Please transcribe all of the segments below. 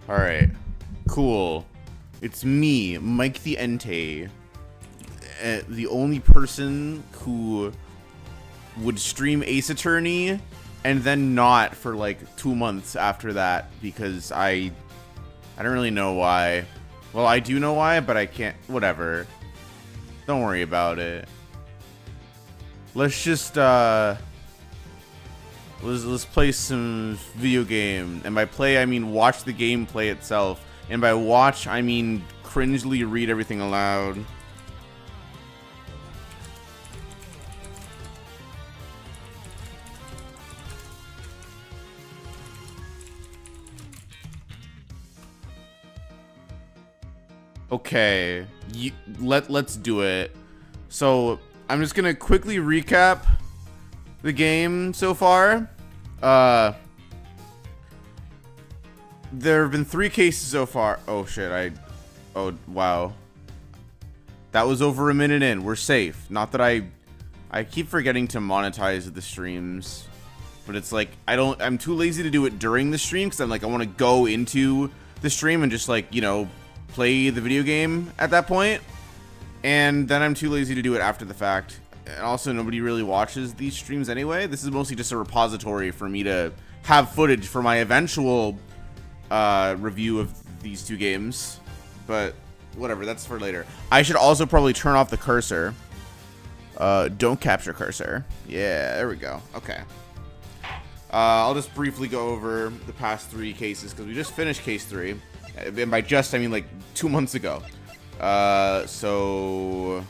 Alright. Cool. It's me, Mike the Entei. The only person who would stream Ace Attorney and then not for like 2 months after that because I don't really know why. Well, I do know why, but I can't. Whatever. Don't worry about it. Let's just let's play some video game. And by play, I mean watch the gameplay itself. And by watch, I mean cringely read everything aloud. Okay, let's do it. So I'm just gonna quickly recap the game so far. There have been 3 cases so far. Oh shit, oh wow. That was over a minute in. We're safe. Not that I keep forgetting to monetize the streams, but it's like I'm too lazy to do it during the stream because I'm like I want to go into the stream and just like, you know, play the video game at that point, and then I'm too lazy to do it after the fact. And also, nobody really watches these streams anyway. This is mostly just a repository for me to have footage for my eventual review of these 2 games, but whatever, that's for later. I should also probably turn off the cursor. Don't capture cursor. Yeah, there we go. Okay. I'll just briefly go over the past 3 cases because we just finished case 3. And by just, I mean like 2 months ago. So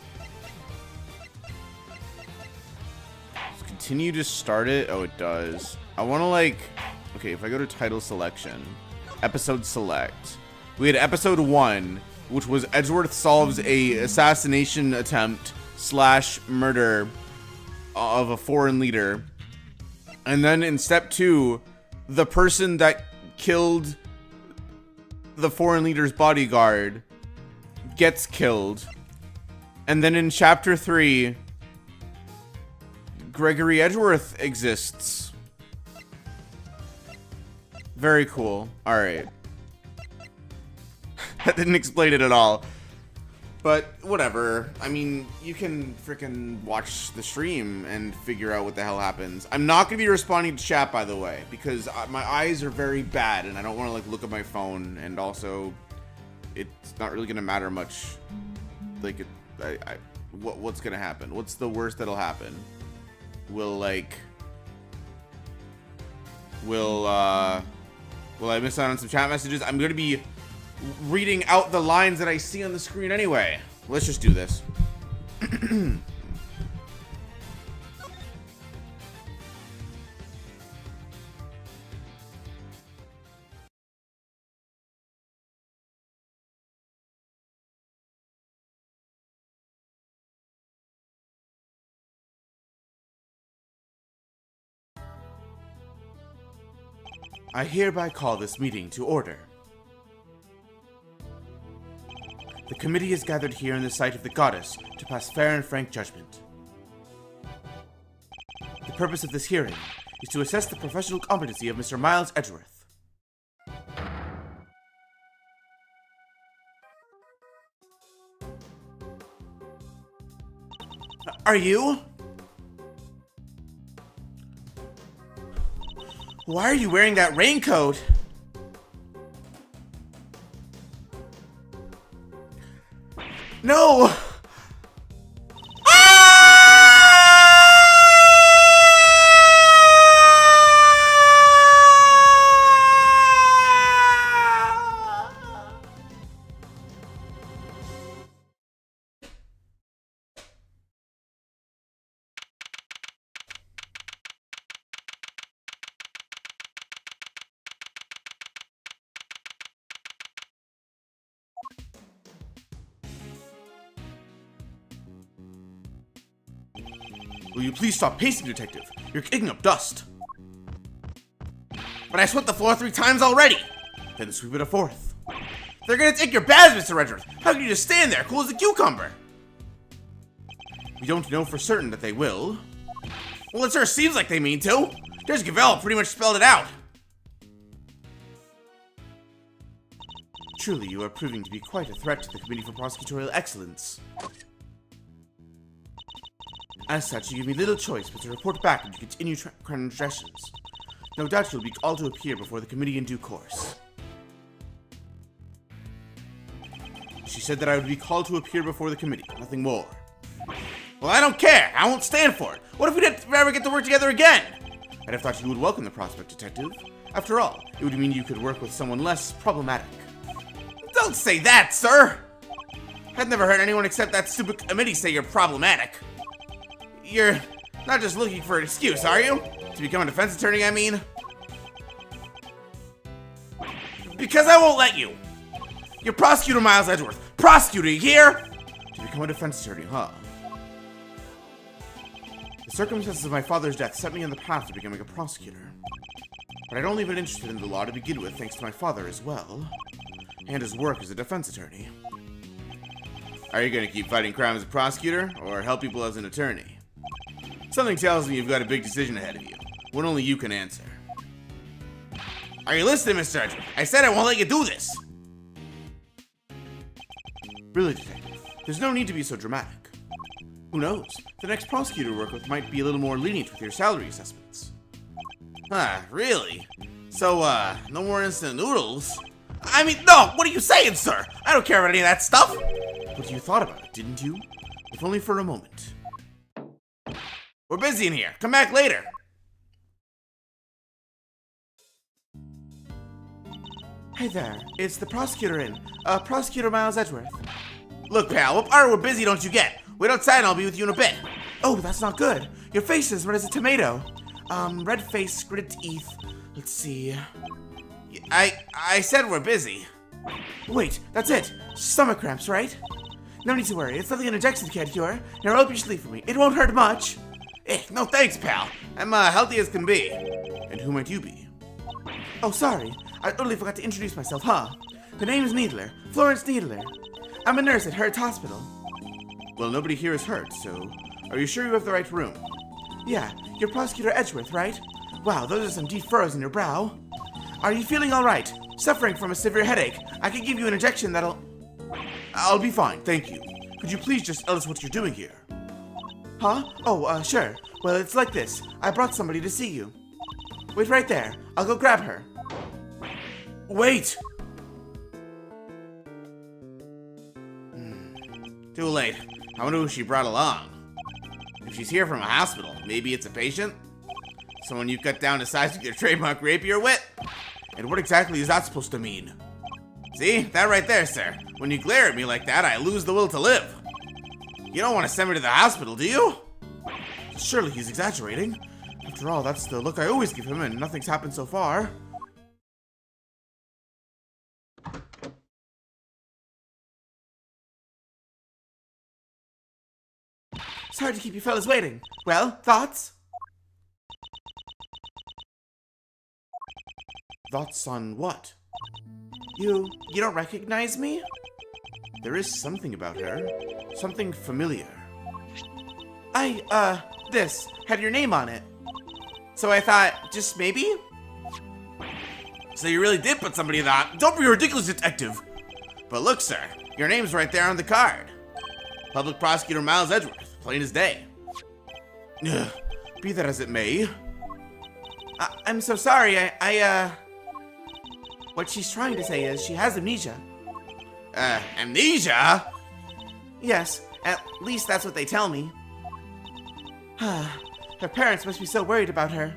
continue to start it. Oh, it does. I want to like, okay, if I go to title selection, episode select, we had episode 1, which was Edgeworth solves a assassination attempt / murder of a foreign leader. And then in step 2, the person that killed the foreign leader's bodyguard gets killed. And then in chapter 3, Gregory Edgeworth exists. Very cool. Alright. That didn't explain it at all. But whatever. I mean, you can freaking watch the stream and figure out what the hell happens. I'm not going to be responding to chat, by the way, because my eyes are very bad and I don't want to like look at my phone. And also, it's not really going to matter much. Like, what's going to happen? What's the worst that'll happen? Will I miss out on some chat messages? I'm going to be reading out the lines that I see on the screen anyway. Let's just do this. I hereby call this meeting to order. The committee is gathered here in the sight of the goddess to pass fair and frank judgment. The purpose of this hearing is to assess the professional competency of Mr. Miles Edgeworth. Are you? Why are you wearing that raincoat? No! Will you please stop pacing, Detective? You're kicking up dust. But I swept the floor 3 times already. Then sweep it a 4th. They're gonna take your baths, Mr. Edgeworth. How can you just stand there, cool as a cucumber? We don't know for certain that they will. Well, it sure seems like they mean to. Judge Gavell pretty much spelled it out. Truly, you are proving to be quite a threat to the Committee for Prosecutorial Excellence. As such, you give me little choice but to report back and to continue transgressions. No doubt you'll be called to appear before the committee in due course. She said that I would be called to appear before the committee, nothing more. Well, I don't care. I won't stand for it. What if we didn't ever get to work together again? I'd have thought you would welcome the prospect, Detective. After all, it would mean you could work with someone less problematic. Don't say that, sir! I've never heard anyone except that stupid committee say you're problematic. You're not just looking for an excuse, are you? To become a defense attorney, I mean? Because I won't let you! You're Prosecutor Miles Edgeworth. Prosecutor, you hear? To become a defense attorney, huh? The circumstances of my father's death set me on the path to becoming a prosecutor. But I'd only been interested in the law to begin with thanks to my father as well. And his work as a defense attorney. Are you gonna keep fighting crime as a prosecutor, or help people as an attorney? Something tells me you've got a big decision ahead of you. One only you can answer. Are you listening, Mr. Edgeworth? I said I won't let you do this! Really, Detective, there's no need to be so dramatic. Who knows? The next prosecutor you work with might be a little more lenient with your salary assessments. Huh, really? So, no more instant noodles? I mean, no! What are you saying, sir? I don't care about any of that stuff! But you thought about it, didn't you? If only for a moment. We're busy in here. Come back later. Hey there, it's the prosecutor in. Prosecutor Miles Edgeworth. Look, pal, what part of we're busy don't you get? Wait outside and I'll be with you in a bit. Oh, that's not good. Your face is red as a tomato. Red face, gritted teeth. Let's see. I said we're busy. Wait, that's it. Stomach cramps, right? No need to worry. It's nothing an injection can't cure. Now roll up your sleeve for me. It won't hurt much. Eh, no thanks, pal. I'm healthy as can be. And who might you be? Oh, sorry. I totally forgot to introduce myself, huh? The name is Needler. Florence Needler. I'm a nurse at Hurt's Hospital. Well, nobody here is hurt, so are you sure you have the right room? Yeah, you're Prosecutor Edgeworth, right? Wow, those are some deep furrows in your brow. Are you feeling all right? Suffering from a severe headache? I can give you an injection that'll... I'll be fine, thank you. Could you please just tell us what you're doing here? Huh? Oh, sure. Well, it's like this. I brought somebody to see you. Wait right there. I'll go grab her. Wait! Too late. I wonder who she brought along. If she's here from a hospital, maybe it's a patient? Someone you cut down to size with your trademark rapier wit? And what exactly is that supposed to mean? See? That right there, sir. When you glare at me like that, I lose the will to live. You don't want to send me to the hospital, do you? Surely he's exaggerating. After all, that's the look I always give him, and nothing's happened so far. Sorry to keep you fellas waiting. Well, thoughts? Thoughts on what? You don't recognize me? There is something about her. Something familiar. This had your name on it. So I thought, just maybe? So you really did put somebody in that. Don't be ridiculous, detective. But look, sir, your name's right there on the card. Public Prosecutor Miles Edgeworth, plain as day. Ugh, be that as it may. I'm so sorry, what she's trying to say is she has amnesia. Amnesia? Yes, at least that's what they tell me. Her parents must be so worried about her.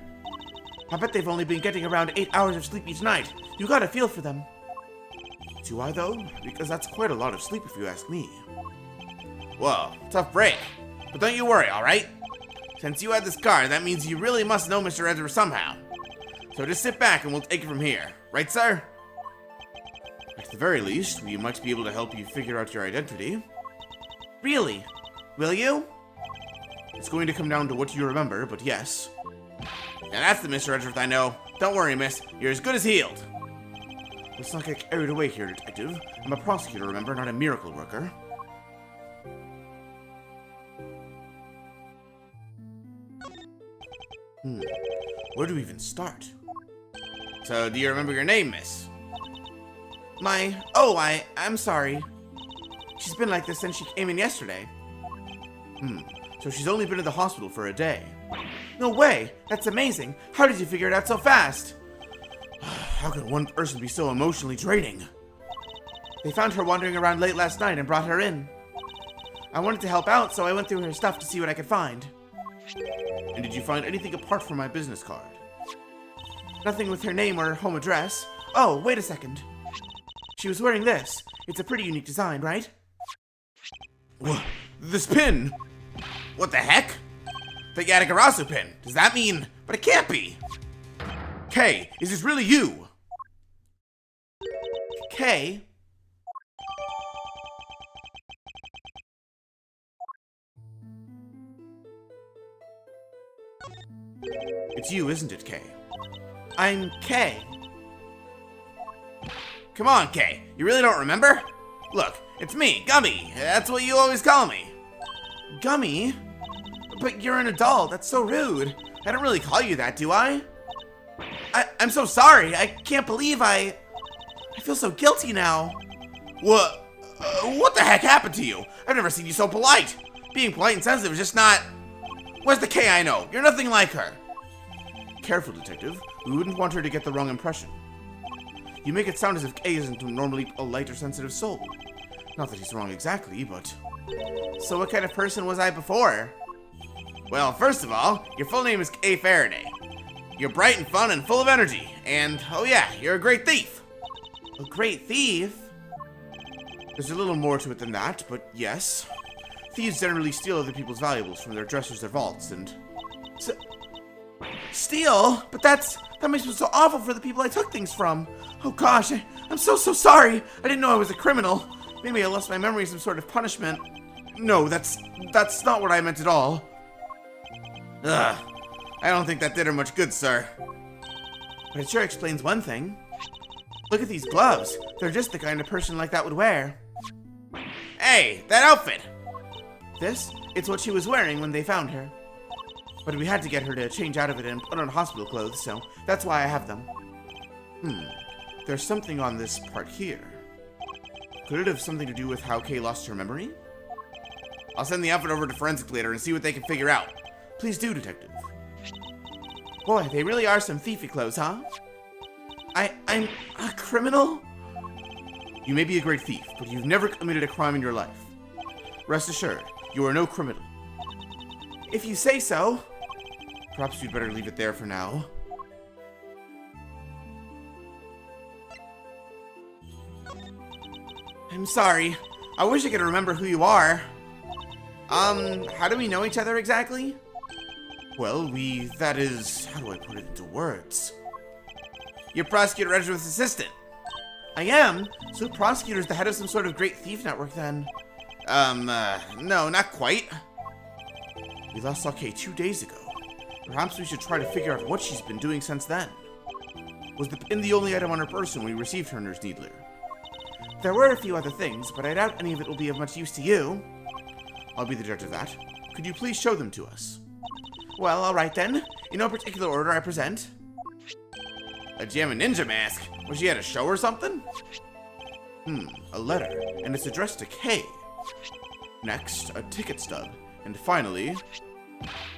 I bet they've only been getting around 8 hours of sleep each night. You gotta feel for them. Do I, though? Because that's quite a lot of sleep if you ask me. Whoa, tough break. But don't you worry, alright? Since you had this card, that means you really must know Mr. Edgeworth somehow. So just sit back and we'll take it from here. Right, sir? At the very least, we might be able to help you figure out your identity. Really? Will you? It's going to come down to what you remember, but yes. Now that's the Mr. Edgeworth I know. Don't worry, miss. You're as good as healed. Let's not get carried away here, detective. I'm a prosecutor, remember, not a miracle worker. Where do we even start? So, do you remember your name, miss? I'm sorry. She's been like this since she came in yesterday. So she's only been in the hospital for a day. No way! That's amazing! How did you figure it out so fast? How could one person be so emotionally draining? They found her wandering around late last night and brought her in. I wanted to help out, so I went through her stuff to see what I could find. And did you find anything apart from my business card? Nothing with her name or her home address. Oh, wait a second. She was wearing this. It's a pretty unique design, right? What? This pin! What the heck? The Yatagarasu pin. Does that mean... But it can't be! Kay, is this really you? Kay? It's you, isn't it, Kay? I'm Kay. Come on, Kay. You really don't remember? Look, it's me, Gummy. That's what you always call me. Gummy? But you're an adult. That's so rude. I don't really call you that, do I? I'm so sorry. I can't believe I feel so guilty now. What the heck happened to you? I've never seen you so polite. Being polite and sensitive is just not... Where's the Kay I know? You're nothing like her. Careful, detective. We wouldn't want her to get the wrong impression. You make it sound as if Kay isn't normally a light or sensitive soul. Not that he's wrong exactly, but... So what kind of person was I before? Well, first of all, your full name is Kay Faraday. You're bright and fun and full of energy. And, oh yeah, you're a great thief. A great thief? There's a little more to it than that, but yes. Thieves generally steal other people's valuables from their dressers or vaults, and... Steal? But that makes me so awful for the people I took things from. Oh gosh, I'm so sorry. I didn't know I was a criminal. Maybe I lost my memory as some sort of punishment. No, that's not what I meant at all. Ugh, I don't think that did her much good, sir. But it sure explains one thing. Look at these gloves. They're just the kind of person like that would wear. Hey, that outfit! This? It's what she was wearing when they found her. But we had to get her to change out of it and put on hospital clothes, so that's why I have them. There's something on this part here. Could it have something to do with how Kay lost her memory? I'll send the outfit over to forensic later and see what they can figure out. Please do, detective. Boy, they really are some thiefy clothes, huh? I'm a criminal? You may be a great thief, but you've never committed a crime in your life. Rest assured, you are no criminal. If you say so. Perhaps you'd better leave it there for now. I'm sorry. I wish I could remember who you are. How do we know each other exactly? Well, that is, how do I put it into words? You're Prosecutor Edgeworth's assistant. I am? So Prosecutor's the head of some sort of great thief network then? No, not quite. We last saw Kay 2 days ago. Perhaps we should try to figure out what she's been doing since then. Was the pin the only item on her person when we received her nurse needler? There were a few other things, but I doubt any of it will be of much use to you. I'll be the judge of that. Could you please show them to us? Well, alright then. In no particular order, I present. A Jammin' Ninja mask? Was she at a show or something? A letter, and it's addressed to Kay. Next, a ticket stub. And finally,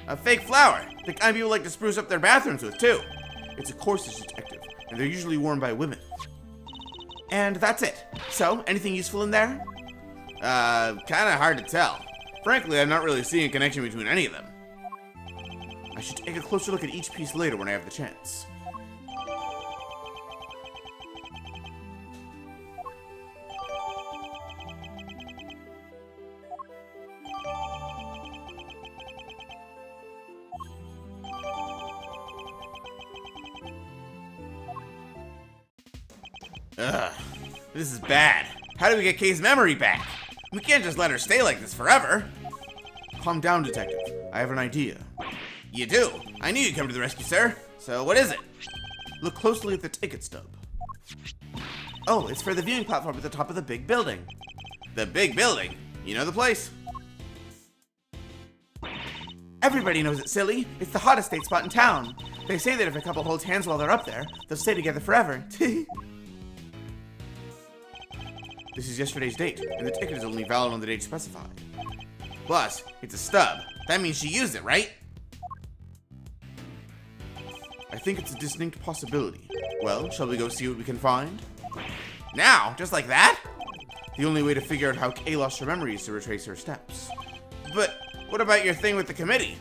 a fake flower. The kind people like to spruce up their bathrooms with, too. It's a corset detective, and they're usually worn by women. And that's it. So, anything useful in there? Kinda hard to tell. Frankly, I'm not really seeing a connection between any of them. I should take a closer look at each piece later when I have the chance. Ugh, this is bad. How do we get Kay's memory back? We can't just let her stay like this forever. Calm down, detective. I have an idea. You do? I knew you'd come to the rescue, sir. So what is it? Look closely at the ticket stub. Oh, it's for the viewing platform at the top of the big building. The big building? You know the place? Everybody knows it, silly. It's the hottest date spot in town. They say that if a couple holds hands while they're up there, they'll stay together forever. This is yesterday's date, and the ticket is only valid on the date specified. Plus, it's a stub. That means she used it, right? I think it's a distinct possibility. Well, shall we go see what we can find? Now? Just like that? The only way to figure out how Kay lost her memory is to retrace her steps. But what about your thing with the committee?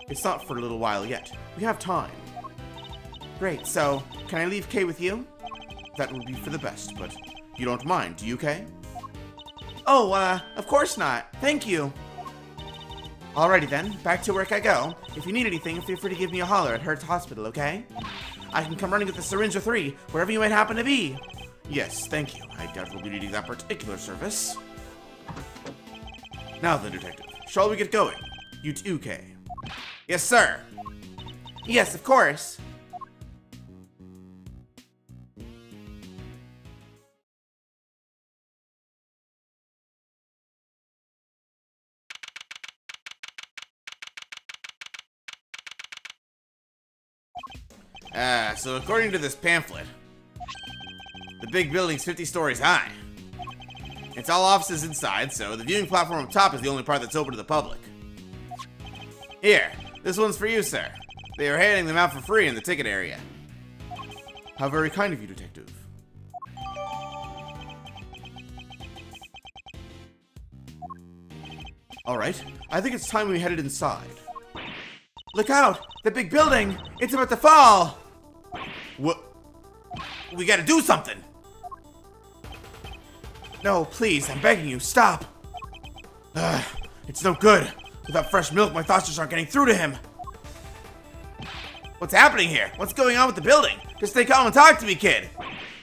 It's not for a little while yet. We have time. Great, so can I leave Kay with you? That would be for the best, but you don't mind, do you, Kay? Oh, of course not. Thank you. Alrighty then, back to work I go. If you need anything, feel free to give me a holler at Hertz Hospital, okay? I can come running with the syringe or 3, wherever you might happen to be. Yes, thank you. I doubt we'll be needing that particular service. Now then, Detective, shall we get going? You too, Kay. Yes, sir. Yes, of course. So according to this pamphlet, the big building's 50 stories high. It's all offices inside, so the viewing platform up top is the only part that's open to the public. Here, this one's for you, sir. They are handing them out for free in the ticket area. How very kind of you, Detective. Alright, I think it's time we headed inside. Look out! The big building! It's about to fall! What? We gotta do something! No, please, I'm begging you, stop! It's no good. Without fresh milk, my thoughts just aren't getting through to him. What's happening here? What's going on with the building? Just stay calm and talk to me, kid.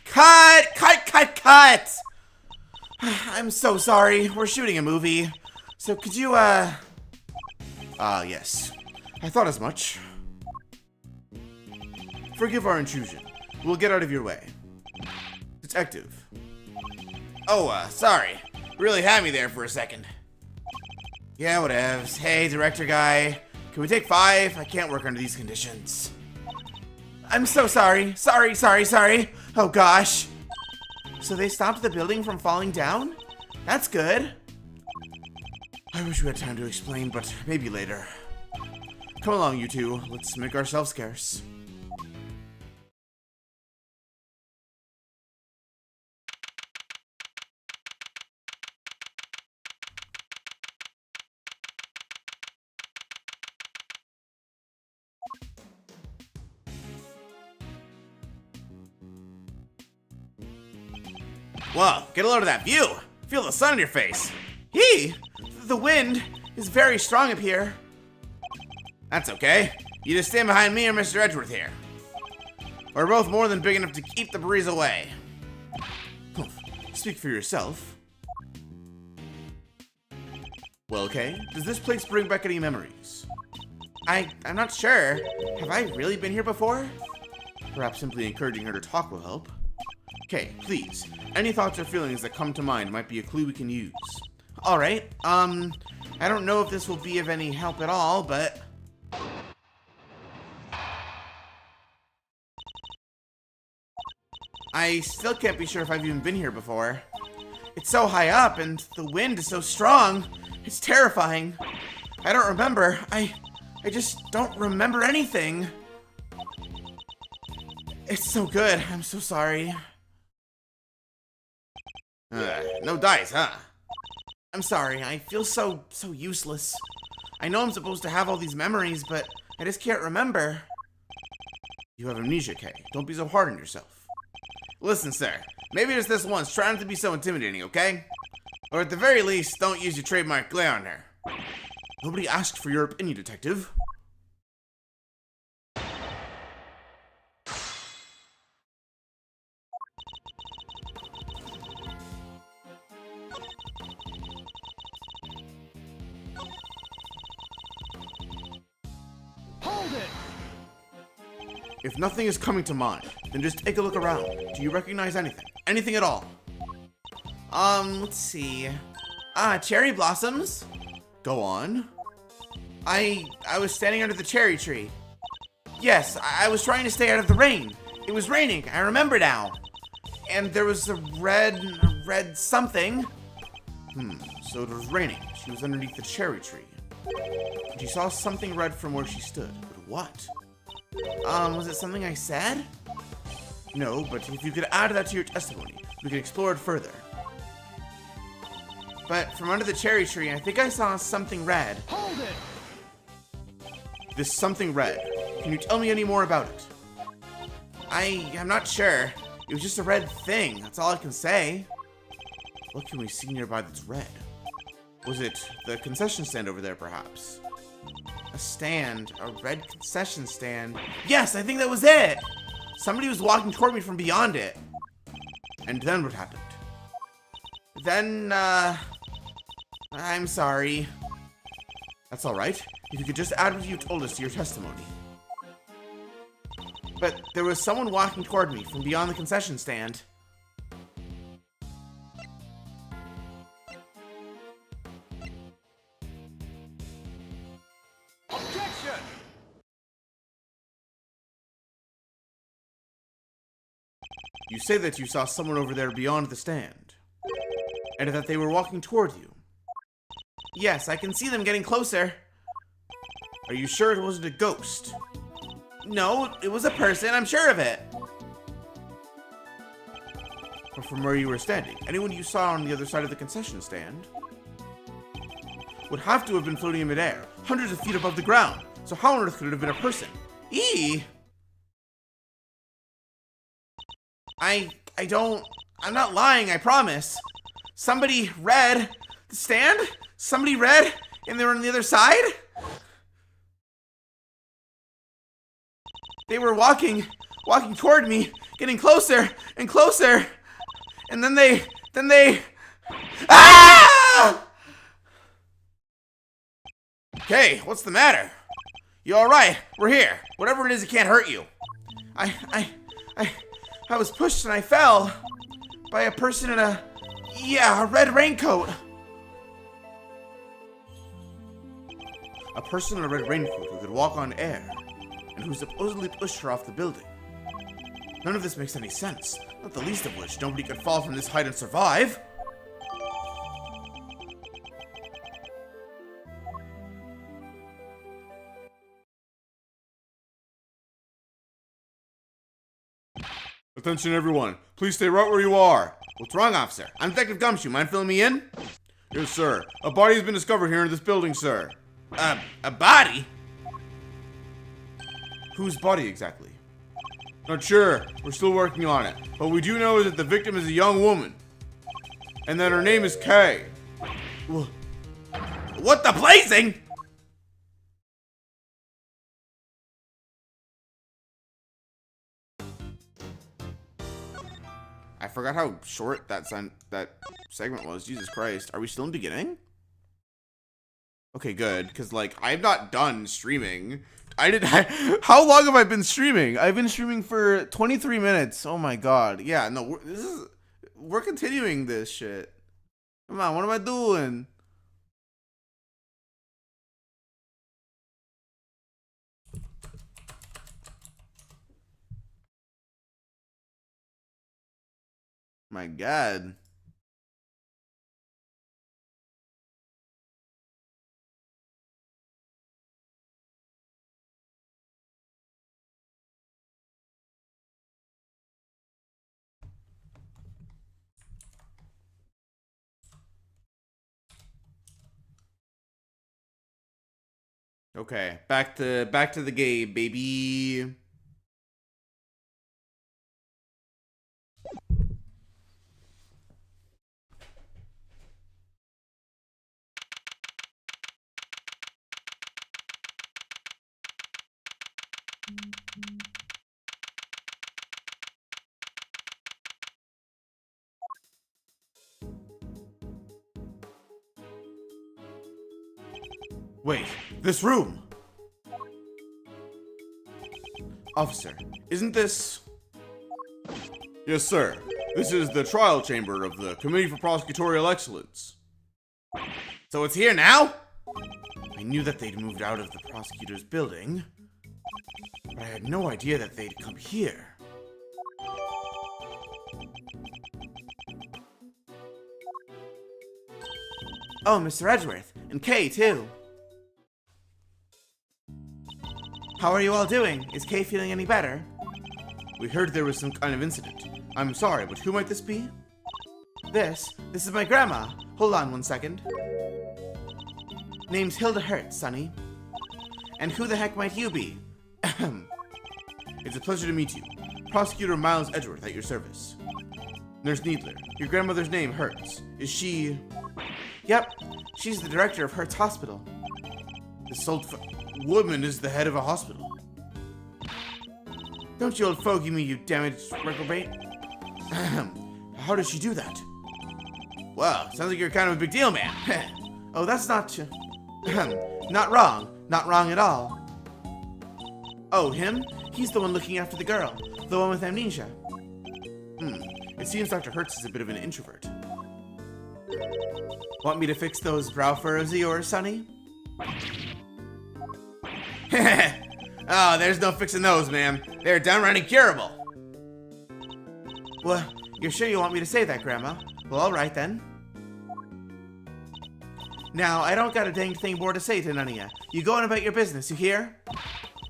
Cut! Cut, cut, cut! I'm so sorry. We're shooting a movie. So could you, yes. I thought as much. Forgive our intrusion. We'll get out of your way. Detective. Oh, sorry. Really had me there for a second. Yeah, whatevs. Hey, director guy. Can we take 5? I can't work under these conditions. I'm so sorry. Sorry. Oh, gosh. So they stopped the building from falling down? That's good. I wish we had time to explain, but maybe later. Come along, you two. Let's make ourselves scarce. Whoa, get a load of that view. Feel the sun on your face. The wind is very strong up here. That's okay. You just stand behind me or Mr. Edgeworth here. We're both more than big enough to keep the breeze away. Speak for yourself. Well, Kay, does this place bring back any memories? I'm not sure. Have I really been here before? Perhaps simply encouraging her to talk will help. Okay, please. Any thoughts or feelings that come to mind might be a clue we can use. Alright, I don't know if this will be of any help at all, but... I still can't be sure if I've even been here before. It's so high up, and the wind is so strong. It's terrifying. I don't remember. I just don't remember anything. It's so good. I'm so sorry. No dice, huh? I'm sorry, I feel so useless. I know I'm supposed to have all these memories, but I just can't remember. You have amnesia, Kay. Don't be so hard on yourself. Listen, sir, maybe just this once, try not to be so intimidating, okay? Or at the very least, don't use your trademark glare on her. Nobody asked for your opinion, Detective. If nothing is coming to mind, then just take a look around. Do you recognize anything? Anything at all? Let's see. Cherry blossoms? Go on. I was standing under the cherry tree. Yes, I was trying to stay out of the rain. It was raining, I remember now. And there was a red read something. So it was raining. She was underneath the cherry tree. And she saw something red from where she stood. But what? Was it something I said? No, but if you could add that to your testimony, we could explore it further. But from under the cherry tree, I think I saw something red. Hold it! This something red. Can you tell me any more about it? I'm not sure. It was just a red thing. That's all I can say. What can we see nearby that's red? Was it the concession stand over there, perhaps? A stand. A red concession stand. Yes, I think that was it! Somebody was walking toward me from beyond it. And then what happened? Then, I'm sorry. That's alright. If you could just add what you told us to your testimony. But there was someone walking toward me from beyond the concession stand. Objection! You say that you saw someone over there beyond the stand. And that they were walking toward you. Yes, I can see them getting closer. Are you sure it wasn't a ghost? No, it was a person, I'm sure of it. But from where you were standing, anyone you saw on the other side of the concession stand would have to have been floating in midair, hundreds of feet above the ground. So how on earth could it have been a person? I'm not lying, I promise. Somebody read the stand? Somebody read and they were on the other side? They were walking toward me, getting closer and closer. And then they... Ah! Okay, what's the matter? You alright? We're here. Whatever it is, it can't hurt you. I was pushed and I fell by a person in a red raincoat. A person in a red raincoat who could walk on air and who supposedly pushed her off the building. None of this makes any sense, not the least of which nobody could fall from this height and survive. Attention everyone, please stay right where you are. What's wrong, officer? I'm Detective Gumshoe, mind filling me in? Yes, sir. A body has been discovered here in this building, sir. A body? Whose body exactly? Not sure. We're still working on it. But we do know that the victim is a young woman. And that her name is Kay. What the blazing? I forgot how short that segment was. Jesus Christ. Are we still in the beginning? Okay, good. Because, like, I'm not done streaming. How long have I been streaming? I've been streaming for 23 minutes. Oh my god. Yeah, no, we're continuing this shit. Come on, what am I doing? My god. Okay, back to the game, baby. Wait, this room! Officer, isn't this... Yes, sir. This is the trial chamber of the Committee for Prosecutorial Excellence. So it's here now? I knew that they'd moved out of the prosecutor's building, but I had no idea that they'd come here. Oh, Mr. Edgeworth, and Kay, too. How are you all doing? Is Kay feeling any better? We heard there was some kind of incident. I'm sorry, but who might this be? This is my grandma. Hold on 1 second. Name's Hilda Hertz, Sonny. And who the heck might you be? It's a pleasure to meet you. Prosecutor Miles Edgeworth at your service. Nurse Needler, your grandmother's name, Hertz. Is she... Yep, she's the director of Hertz Hospital. This old woman is the head of a hospital. Don't you old fogey me, you damaged reprobate. How does she do that? Well, sounds like you're kind of a big deal, man. Oh, that's not... not wrong. Not wrong at all. Oh, him? He's the one looking after the girl. The one with amnesia. It seems Dr. Hertz is a bit of an introvert. Want me to fix those brow furrows of yours, Sonny? Oh, there's no fixing those, man. They're downright incurable. Well, you're sure you want me to say that, Grandma? Well, alright then. Now, I don't got a dang thing more to say to none of ya. You go on about your business, you hear?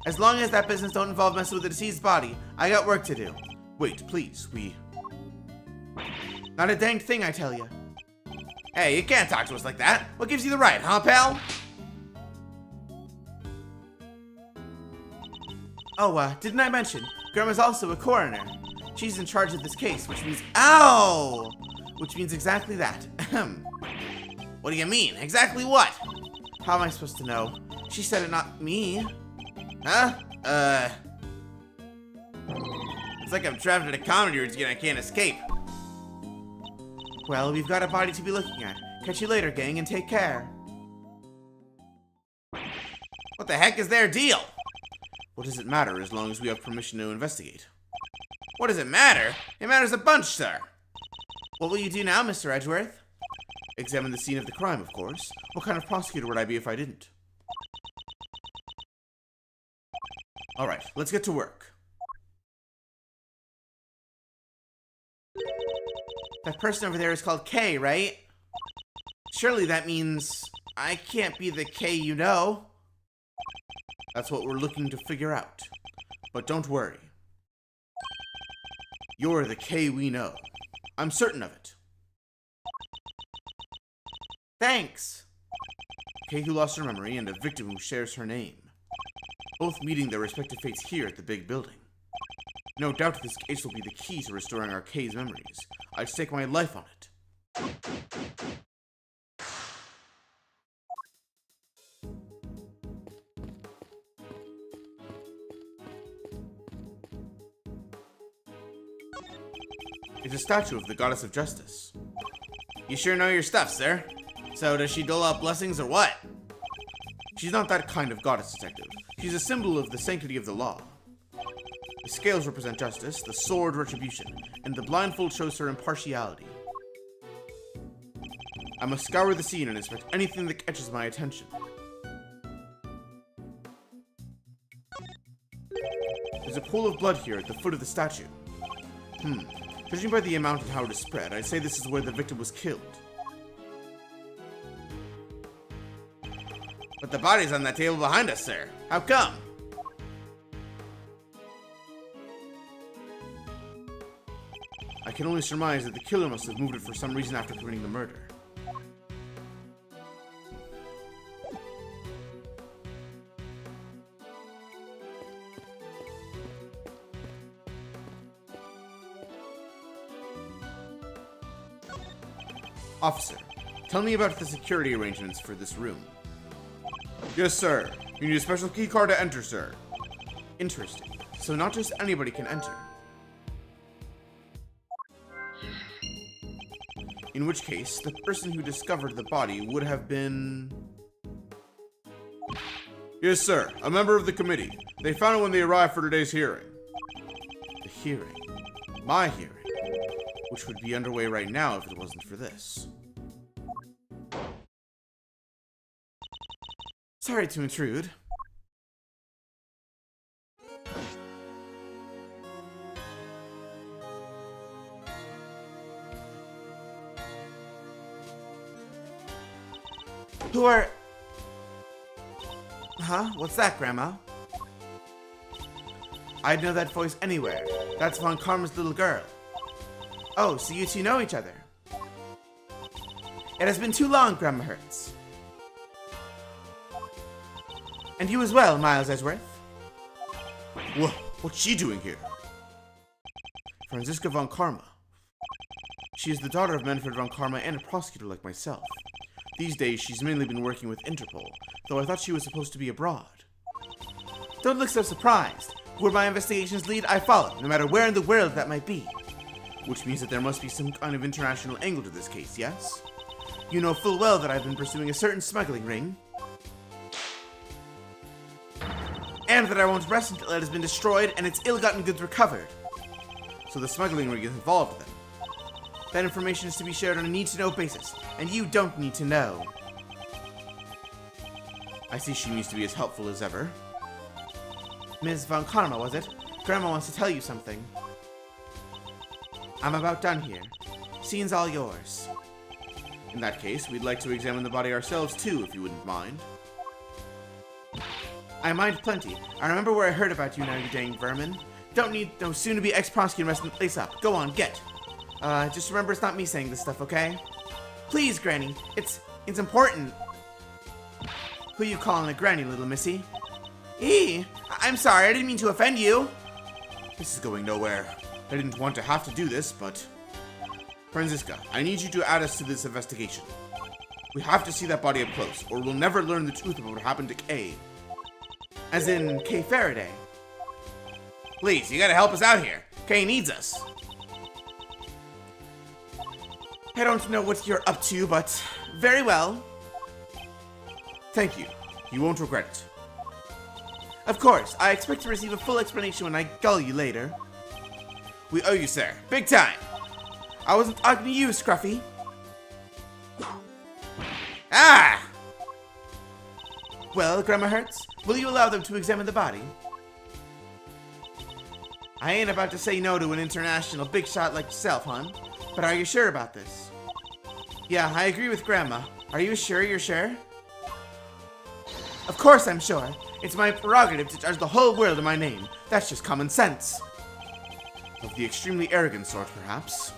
As long as that business don't involve messing with the deceased's body, I got work to do. Wait, please, Not a dang thing, I tell ya. Hey, you can't talk to us like that. What gives you the right, huh, pal? Oh, didn't I mention? Grandma's also a coroner. She's in charge of this case, which means... Ow! Which means exactly that. What do you mean? Exactly what? How am I supposed to know? She said it, not me. Huh? It's like I'm trapped in a comedy routine I can't escape. Well, we've got a body to be looking at. Catch you later, gang, and take care. What the heck is their deal? What does it matter as long as we have permission to investigate? What does it matter? It matters a bunch, sir. What will you do now, Mr. Edgeworth? Examine the scene of the crime, of course. What kind of prosecutor would I be if I didn't? Alright, let's get to work. That person over there is called Kay, right? Surely that means I can't be the Kay you know. That's what we're looking to figure out. But don't worry. You're the Kay we know. I'm certain of it. Thanks. Kay who lost her memory and a victim who shares her name. Both meeting their respective fates here at the big building. No doubt this case will be the key to restoring our Kay's memories. I'd stake my life on it. It's a statue of the goddess of justice. You sure know your stuff, sir. So does she dole out blessings or what? She's not that kind of goddess, detective. She's a symbol of the sanctity of the law. The scales represent justice, the sword retribution, and the blindfold shows her impartiality. I must scour the scene and inspect anything that catches my attention. There's a pool of blood here at the foot of the statue. Judging by the amount and how it is spread, I'd say this is where the victim was killed. But the body's on that table behind us, sir. How come? I can only surmise that the killer must have moved it for some reason after committing the murder. Officer, tell me about the security arrangements for this room. Yes, sir. You need a special key card to enter, sir. Interesting. So not just anybody can enter. In which case, the person who discovered the body would have been... Yes, sir. A member of the committee. They found it when they arrived for today's hearing. The hearing? My hearing? Which would be underway right now if it wasn't for this. Sorry to intrude. Who are... Huh? What's that, Grandma? I'd know that voice anywhere. That's Von Karma's little girl. Oh, so you two know each other. It has been too long, Grandma Hertz. And you as well, Miles Edgeworth. What's she doing here? Franziska von Karma. She is the daughter of Manfred von Karma and a prosecutor like myself. These days, she's mainly been working with Interpol, though I thought she was supposed to be abroad. Don't look so surprised. Where my investigations lead, I follow, no matter where in the world that might be. Which means that there must be some kind of international angle to this case, yes? You know full well that I've been pursuing a certain smuggling ring. And that I won't rest until it has been destroyed and its ill-gotten goods recovered. So the smuggling ring is involved then. That information is to be shared on a need-to-know basis, and you don't need to know. I see she needs to be as helpful as ever. Ms. von Karma, was it? Grandma wants to tell you something. I'm about done here. Scene's all yours. In that case, we'd like to examine the body ourselves too, if you wouldn't mind. I mind plenty. I remember where I heard about you now, you dang vermin. Don't need no soon-to-be ex-prosecutor messing the place up. Go on, get. Just remember it's not me saying this stuff, okay? Please, Granny. It's important. Who you calling a granny, little missy? I'm sorry, I didn't mean to offend you. This is going nowhere. I didn't want to have to do this, but... Franziska, I need you to add us to this investigation. We have to see that body up close, or we'll never learn the truth about what happened to Kay. As in, Kay Faraday. Please, you gotta help us out here. Kay needs us. I don't know what you're up to, but very well. Thank you. You won't regret it. Of course, I expect to receive a full explanation when I gull you later. We owe you, sir. Big time. I wasn't talking to you, Scruffy. Ah! Well, Grandma Hertz, will you allow them to examine the body? I ain't about to say no to an international big shot like yourself, hon. But are you sure about this? Yeah, I agree with Grandma. Are you sure you're sure? Of course I'm sure. It's my prerogative to judge the whole world in my name. That's just common sense. Of the extremely arrogant sort, perhaps.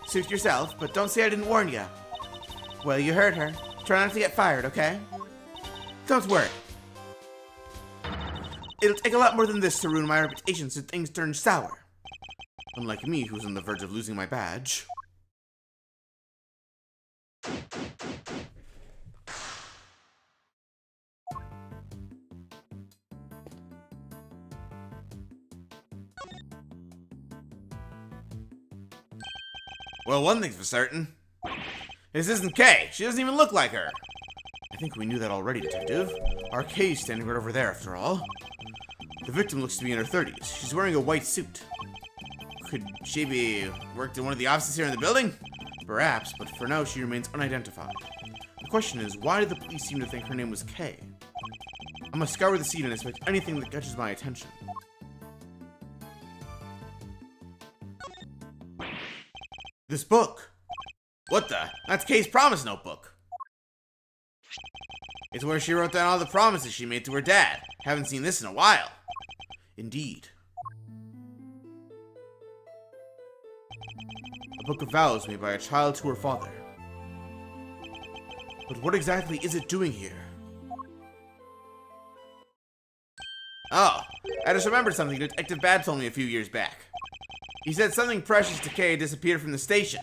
Suit yourself, but don't say I didn't warn you. Well, you heard her. Try not to get fired, okay? Don't worry. It'll take a lot more than this to ruin my reputation so things turn sour. Unlike me, who's on the verge of losing my badge. Well, one thing's for certain. This isn't Kay. She doesn't even look like her. I think we knew that already, Detective. Our Kay's standing right over there, after all. The victim looks to be in her 30s. She's wearing a white suit. Could she be worked in one of the offices here in the building? Perhaps, but for now she remains unidentified. The question is, why did the police seem to think her name was Kay? I must scour the scene and inspect anything that catches my attention. This book! What the? That's Kay's promise notebook. It's where she wrote down all the promises she made to her dad. Haven't seen this in a while. Indeed. A book of vows made by a child to her father. But what exactly is it doing here? Oh, I just remembered something Detective Bad told me a few years back. He said something precious to Kay disappeared from the station.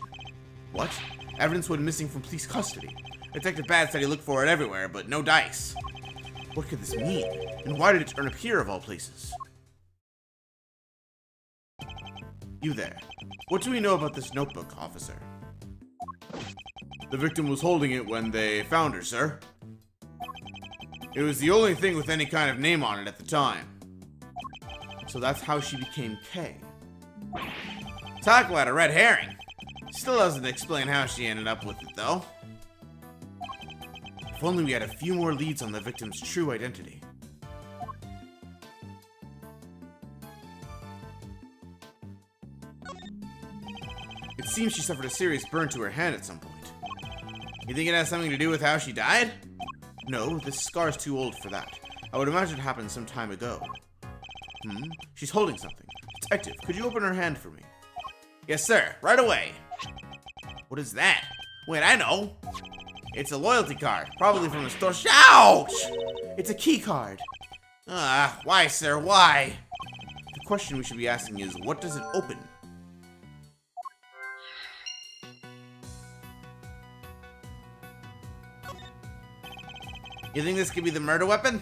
What? Evidence went missing from police custody. Detective Bad said he looked for it everywhere, but no dice. What could this mean? And why did it turn up here of all places? You there. What do we know about this notebook, officer? The victim was holding it when they found her, sir. It was the only thing with any kind of name on it at the time. So that's how she became Kay. Talk about a red herring. Still doesn't explain how she ended up with it, though. If only we had a few more leads on the victim's true identity. It seems she suffered a serious burn to her hand at some point. You think it has something to do with how she died? No, this scar's too old for that. I would imagine it happened some time ago. She's holding something. Detective, could you open her hand for me? Yes, sir. Right away. What is that? Wait, I know. It's a loyalty card. Probably from the store. Ouch! It's a key card. Why, sir? Why? The question we should be asking is, what does it open? You think this could be the murder weapon?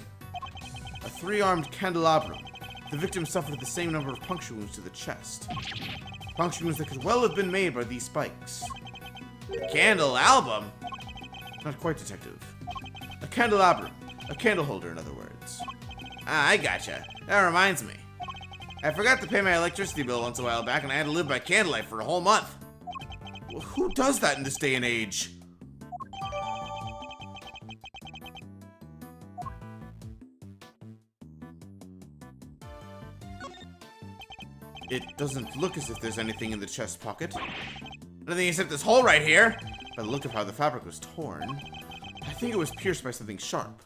A 3-armed candelabrum. The victim suffered the same number of puncture wounds to the chest. Puncture wounds that could well have been made by these spikes. A candle album? Not quite, detective. A candelabrum. A candle holder, in other words. I gotcha. That reminds me. I forgot to pay my electricity bill once a while back, and I had to live by candlelight for a whole month. Well, who does that in this day and age? It doesn't look as if there's anything in the chest pocket. Nothing except this hole right here. By the look of how the fabric was torn, I think it was pierced by something sharp.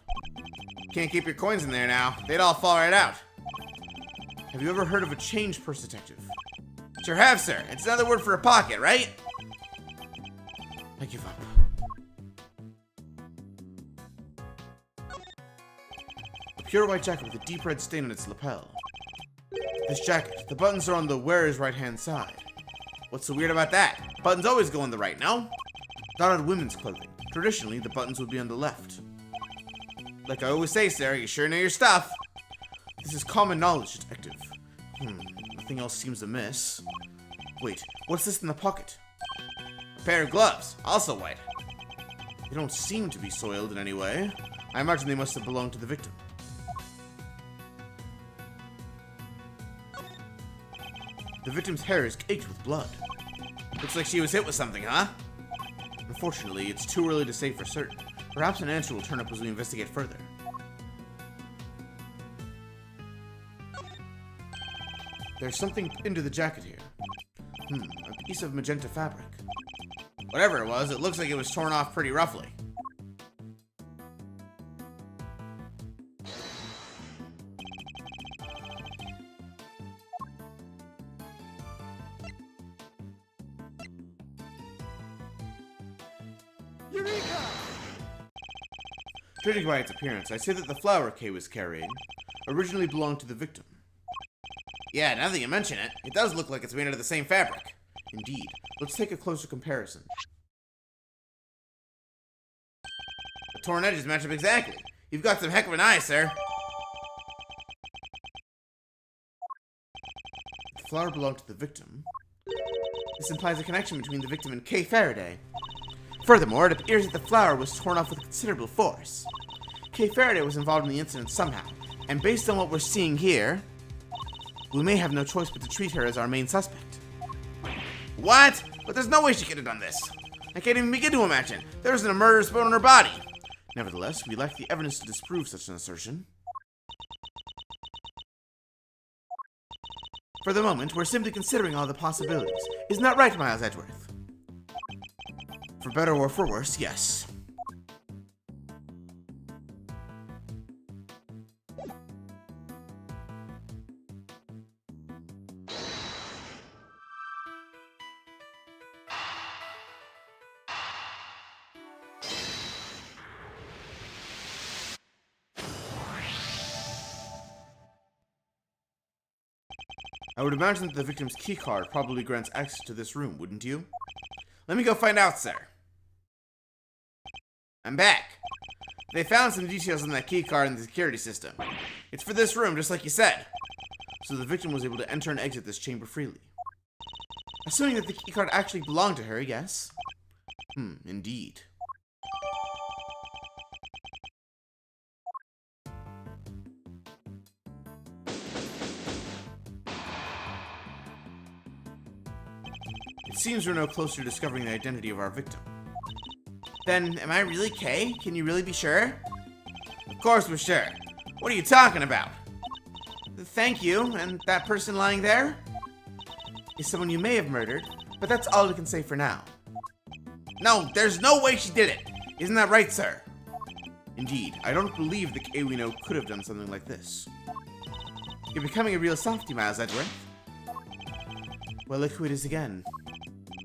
Can't keep your coins in there now. They'd all fall right out. Have you ever heard of a change purse, detective? Sure have, sir. It's another word for a pocket, right? I give up. A pure white jacket with a deep red stain on its lapel. This jacket, the buttons are on the wearer's right-hand side. What's so weird about that? Buttons always go on the right, no? Not on women's clothing. Traditionally, the buttons would be on the left. Like I always say, Sarah, you sure know your stuff. This is common knowledge, detective. Nothing else seems amiss. Wait, what's this in the pocket? A pair of gloves, also white. They don't seem to be soiled in any way. I imagine they must have belonged to the victim. The victim's hair is caked with blood. Looks like she was hit with something, huh? Unfortunately, it's too early to say for certain. Perhaps an answer will turn up as we investigate further. There's something pinned to the jacket here. A piece of magenta fabric. Whatever it was, it looks like it was torn off pretty roughly. Eureka! Judging by its appearance, I say that the flower Kay was carrying originally belonged to the victim. Yeah, now that you mention it, it does look like it's made out of the same fabric. Indeed. Let's take a closer comparison. The torn edges match up exactly. You've got some heck of an eye, sir. The flower belonged to the victim. This implies a connection between the victim and Kay Faraday. Furthermore, it appears that the flower was torn off with considerable force. Kay Faraday was involved in the incident somehow, and based on what we're seeing here, we may have no choice but to treat her as our main suspect. What? But there's no way she could have done this. I can't even begin to imagine. There isn't a murderous bone on her body. Nevertheless, we lack the evidence to disprove such an assertion. For the moment, we're simply considering all the possibilities. Isn't that right, Miles Edgeworth? For better or for worse, yes. I would imagine that the victim's keycard probably grants access to this room, wouldn't you? Let me go find out, sir. I'm back. They found some details on that keycard in the security system. It's for this room, just like you said. So the victim was able to enter and exit this chamber freely. Assuming that the keycard actually belonged to her, yes? Indeed. It seems we're no closer to discovering the identity of our victim. Then, am I really Kay? Can you really be sure? Of course we're sure. What are you talking about? Thank you, and that person lying there? Is someone you may have murdered, but that's all we can say for now. No, there's no way she did it. Isn't that right, sir? Indeed, I don't believe the K we know could have done something like this. You're becoming a real softy, Miles Edgeworth. Well, look who it is again.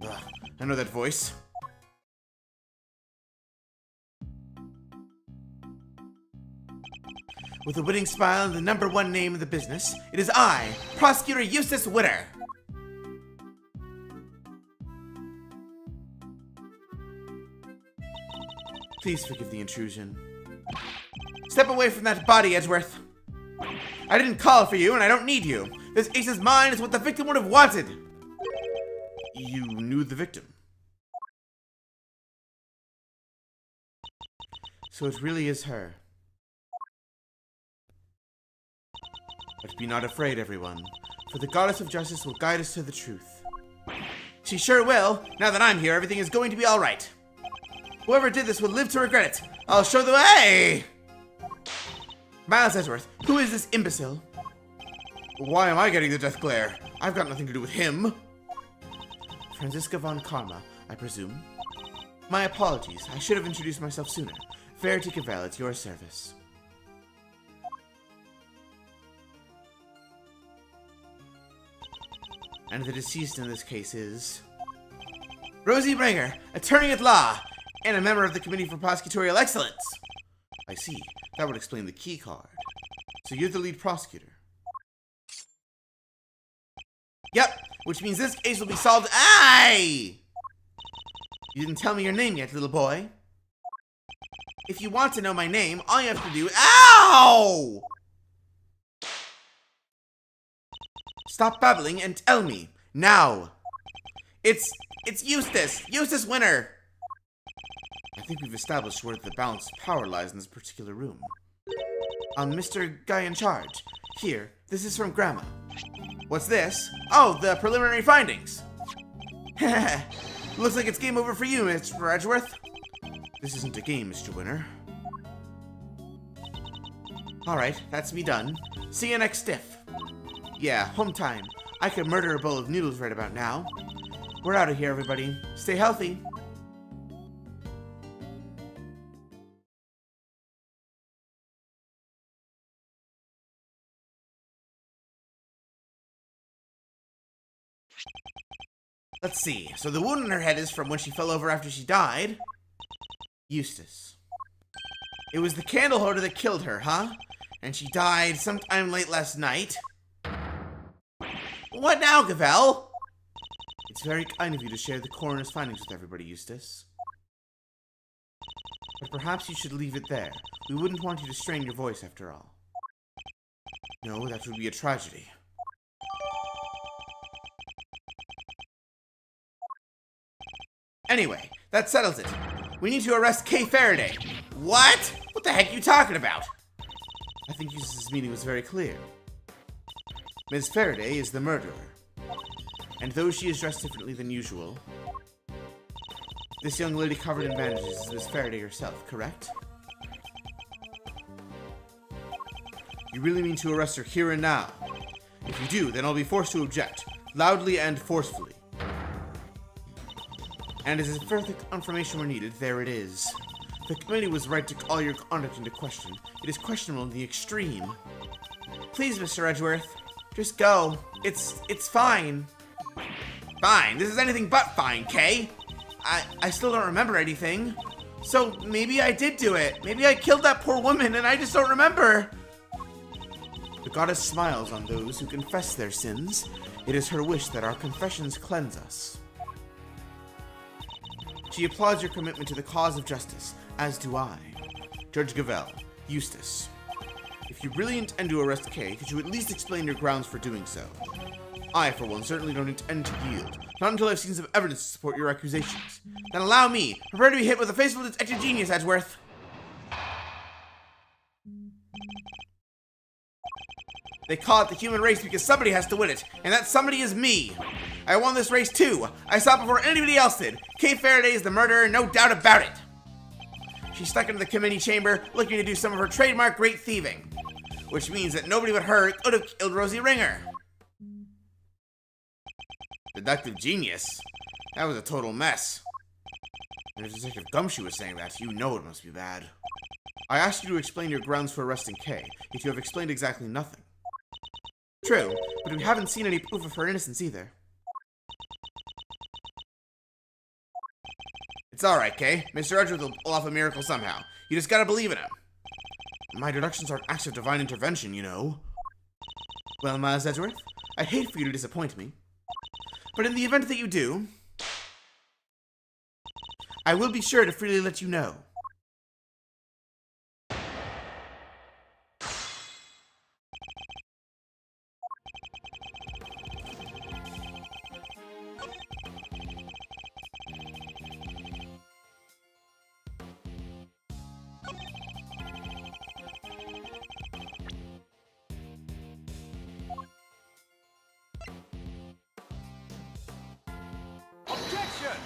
Ugh, I know that voice. With a winning smile and the #1 name in the business, it is I, Prosecutor Eustace Winter. Please forgive the intrusion. Step away from that body, Edgeworth. I didn't call for you, and I don't need you. This ace is mine. It's what the victim would have wanted. You knew the victim. So it really is her. But be not afraid, everyone, for the goddess of justice will guide us to the truth. She sure will. Now that I'm here, everything is going to be all right. Whoever did this will live to regret it. I'll show the way! Miles Edgeworth, who is this imbecile? Why am I getting the death glare? I've got nothing to do with him. Franziska von Karma, I presume. My apologies. I should have introduced myself sooner. Verity Cavell, at your service. And the deceased in this case is... Rosie Bringer, attorney at law, and a member of the Committee for Prosecutorial Excellence. I see. That would explain the key card. So you're the lead prosecutor. Yep, which means this case will be solved. Aye! You didn't tell me your name yet, little boy. If you want to know my name, all you have to do... Ow! Stop babbling and tell me. Now. It's Eustace. Eustace Winter. I think we've established where the balance of power lies in this particular room. Mr. Guy in charge. Here, this is from Grandma. What's this? Oh, the preliminary findings. Looks like it's game over for you, Mr. Edgeworth. This isn't a game, Mr. Winter. Alright, that's me done. See you next stiff. Yeah, home time. I could murder a bowl of noodles right about now. We're out of here, everybody. Stay healthy. Let's see. So the wound in her head is from when she fell over after she died. Eustace. It was the candle holder that killed her, huh? And she died sometime late last night. What now, Cavell? It's very kind of you to share the coroner's findings with everybody, Eustace. But perhaps you should leave it there. We wouldn't want you to strain your voice after all. No, that would be a tragedy. Anyway, that settles it. We need to arrest Kay Faraday. What? What the heck are you talking about? I think Eustace's meaning was very clear. Ms. Faraday is the murderer. And though she is dressed differently than usual, this young lady covered in bandages is Ms. Faraday herself, correct? You really mean to arrest her here and now? If you do, then I'll be forced to object, loudly and forcefully. And as if further information were needed, there it is. The committee was right to call your conduct into question. It is questionable in the extreme. Please, Mr. Edgeworth, just go. It's fine. Fine? This is anything but fine, Kay. I still don't remember anything. So maybe I did do it. Maybe I killed that poor woman and I just don't remember. The goddess smiles on those who confess their sins. It is her wish that our confessions cleanse us. She applauds your commitment to the cause of justice, as do I. Judge Cavell, Eustace. If you really intend to arrest Kay, could you at least explain your grounds for doing so? I, for one, certainly don't intend to yield. Not until I've seen some evidence to support your accusations. Then allow me. Prepare to be hit with a faithful detective genius, Edgeworth. They call it the human race because somebody has to win it, and that somebody is me. I won this race too. I saw it before anybody else did. Kay Faraday is the murderer, no doubt about it. She stuck into the committee chamber looking to do some of her trademark great thieving, which means that nobody but her could have killed Rosie Ringer. Deductive genius? That was a total mess. And if Detective Gumshoe was saying that, you know it must be bad. I asked you to explain your grounds for arresting Kay, yet you have explained exactly nothing. True, but we haven't seen any proof of her innocence either. It's alright, Kay. Mr. Edgeworth will pull off a miracle somehow. You just gotta believe in him. My deductions aren't acts of divine intervention, you know. Well, Miles Edgeworth, I'd hate for you to disappoint me. But in the event that you do, I will be sure to freely let you know. Objection!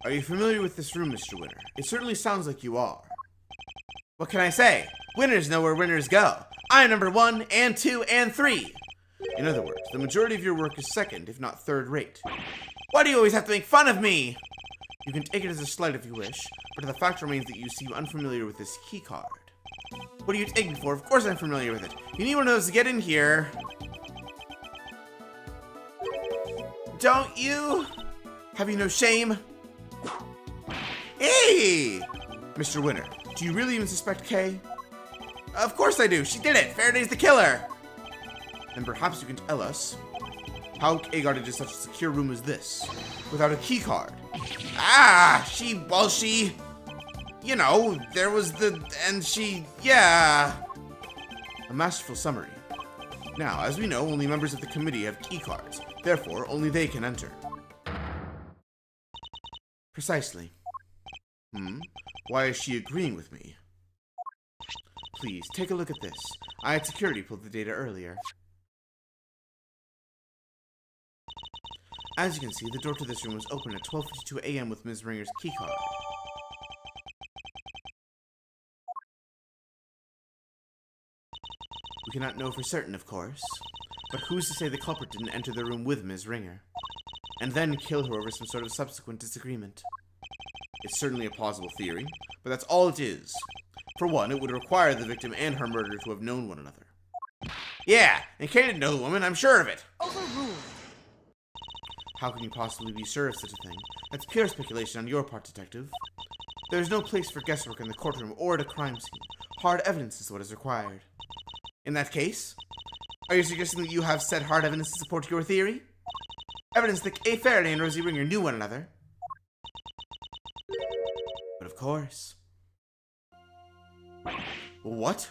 Are you familiar with this room, Mr. Winter? It certainly sounds like you are. What can I say? Winners know where winners go. I'm number 1, and 2, and 3. In other words, the majority of your work is second, if not third rate. Why do you always have to make fun of me? You can take it as a slight if you wish, but the fact remains that you seem unfamiliar with this key card. What do you take me for? Of course I'm familiar with it. You need one of those to get in here. Don't you? Have you no shame? Hey! Mr. Winter, do you really even suspect Kay? Of course I do. She did it. Faraday's the killer. Then perhaps you can tell us how Kay got into such a secure room as this without a key card. You know, there was yeah. A masterful summary. Now, as we know, only members of the committee have key cards. Therefore, only they can enter. Precisely. Why is she agreeing with me? Please, take a look at this. I had security pull the data earlier. As you can see, the door to this room was open at 12:52 a.m. with Ms. Ringer's keycard. We cannot know for certain, of course, but who's to say the culprit didn't enter the room with Ms. Ringer, and then kill her over some sort of subsequent disagreement? It's certainly a plausible theory, but that's all it is. For one, it would require the victim and her murderer to have known one another. Yeah, and Kay didn't know the woman, I'm sure of it. Overruled. How can you possibly be sure of such a thing? That's pure speculation on your part, Detective. There's no place for guesswork in the courtroom or at a crime scene. Hard evidence is what is required. In that case, are you suggesting that you have said hard evidence to support your theory? Evidence that Kay Faraday and Rosie Ringer knew one another? But of course. What?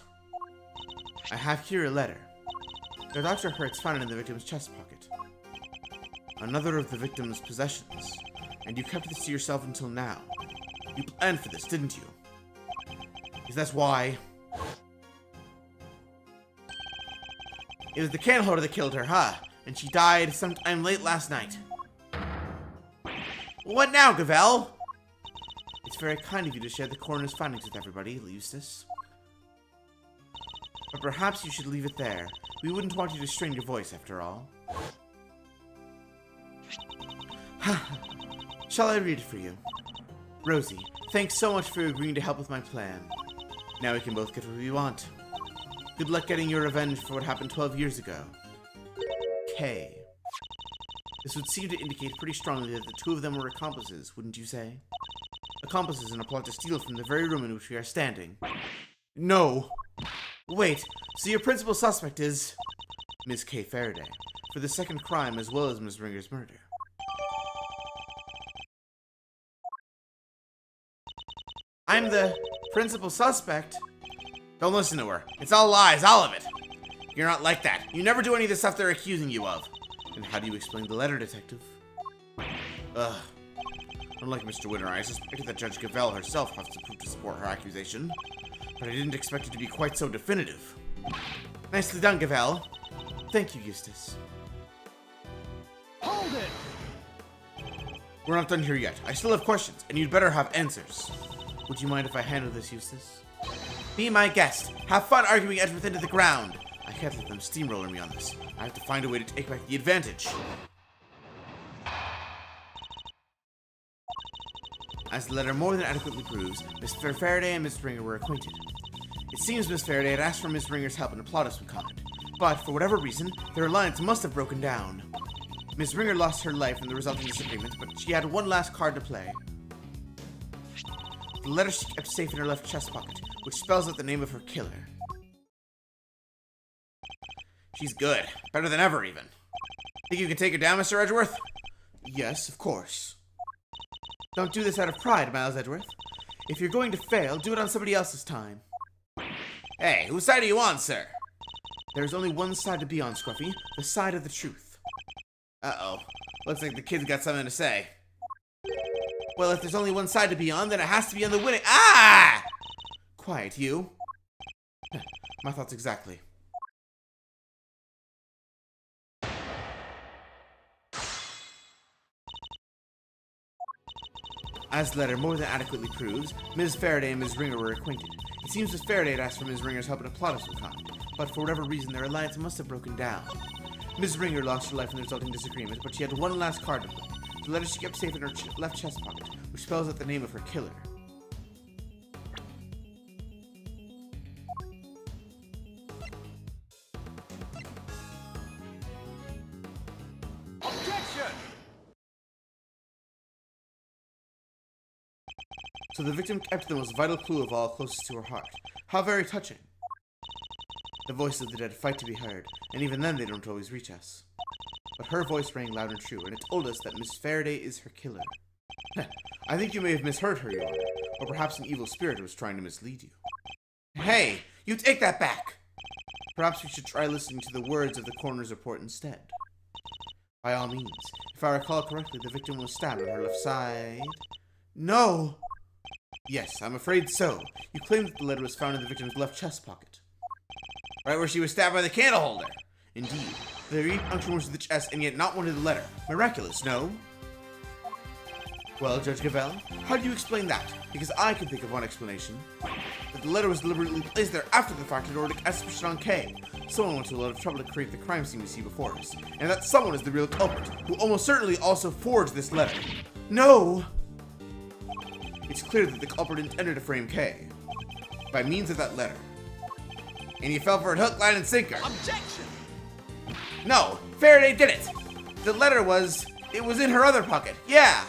I have here a letter. Your Dr. Hertz found it in the victim's chest pocket. Another of the victim's possessions. And you kept this to yourself until now. You planned for this, didn't you? Because that's why. It was the candle holder that killed her, huh? And she died sometime late last night. What now, Gavel? It's very kind of you to share the coroner's findings with everybody, Eustace. But perhaps you should leave it there. We wouldn't want you to strain your voice, after all. Shall I read it for you? Rosie, thanks so much for agreeing to help with my plan. Now we can both get what we want. Good luck getting your revenge for what happened 12 years ago. Kay. This would seem to indicate pretty strongly that the two of them were accomplices, wouldn't you say? Accomplices in a plot to steal from the very room in which we are standing. No! Wait, so your principal suspect is Miss Kay Faraday, for the second crime as well as Ms. Ringer's murder. I'm the principal suspect? Don't listen to her. It's all lies, all of it. You're not like that. You never do any of the stuff they're accusing you of. And how do you explain the letter, Detective? Ugh. Unlike Mr. Winter, I suspected that Judge Gavel herself has to prove to support her accusation. But I didn't expect it to be quite so definitive. Nicely done, Gavel. Thank you, Eustace. Hold it! We're not done here yet. I still have questions, and you'd better have answers. Would you mind if I handle this, Eustace? Be my guest. Have fun arguing Edgeworth into the ground. I I can't let them steamroller me on this. I have to find a way to take back the advantage. As the letter more than adequately proves, Miss Faraday and Miss Ringer were acquainted. It seems Miss Faraday had asked for Miss Ringer's help in a plot of some kind, but for whatever reason, their alliance must have broken down. Miss Ringer lost her life in the resulting disagreement, but she had one last card to play. The letter she kept safe in her left chest pocket, which spells out the name of her killer. She's good. Better than ever, even. Think you can take her down, Mr. Edgeworth? Yes, of course. Don't do this out of pride, Miles Edgeworth. If you're going to fail, do it on somebody else's time. Hey, whose side are you on, sir? There's only one side to be on, Scruffy. The side of the truth. Uh-oh. Looks like the kid's got something to say. Well, if there's only one side to be on, then it has to be on the winning— Ah! Quiet, you. My thoughts exactly. As the letter more than adequately proves, Ms. Faraday and Ms. Ringer were acquainted. It seems Ms. Faraday had asked for Ms. Ringer's help in a plot of some kind, but for whatever reason their alliance must have broken down. Ms. Ringer lost her life in the resulting disagreement, but she had one last card to play. The letter she kept safe in her left chest pocket, which spells out the name of her killer. Objection! So the victim kept the most vital clue of all closest to her heart. How very touching. The voices of the dead fight to be heard, and even then they don't always reach us. But her voice rang loud and true, and it told us that Miss Faraday is her killer. I think you may have misheard her, Your Honor, or perhaps an evil spirit was trying to mislead you. Hey, you take that back! Perhaps we should try listening to the words of the coroner's report instead. By all means, if I recall correctly, the victim was stabbed on her left side. No! Yes, I'm afraid so. You claim that the letter was found in the victim's left chest pocket. Right where she was stabbed by the candle holder. Indeed. The very puncture was to the chest, and yet not one to the letter. Miraculous, no? Well, Judge Gavelle, how do you explain that? Because I can think of one explanation. That the letter was deliberately placed there after the fact in order to cast suspicion on Kay. Someone went to a lot of trouble to create the crime scene we see before us. And that someone is the real culprit, who almost certainly also forged this letter. No! It's clear that the culprit intended to frame Kay. By means of that letter. And you fell for it hook, line, and sinker. Objection! No, Faraday did it. The letter was in her other pocket. Yeah.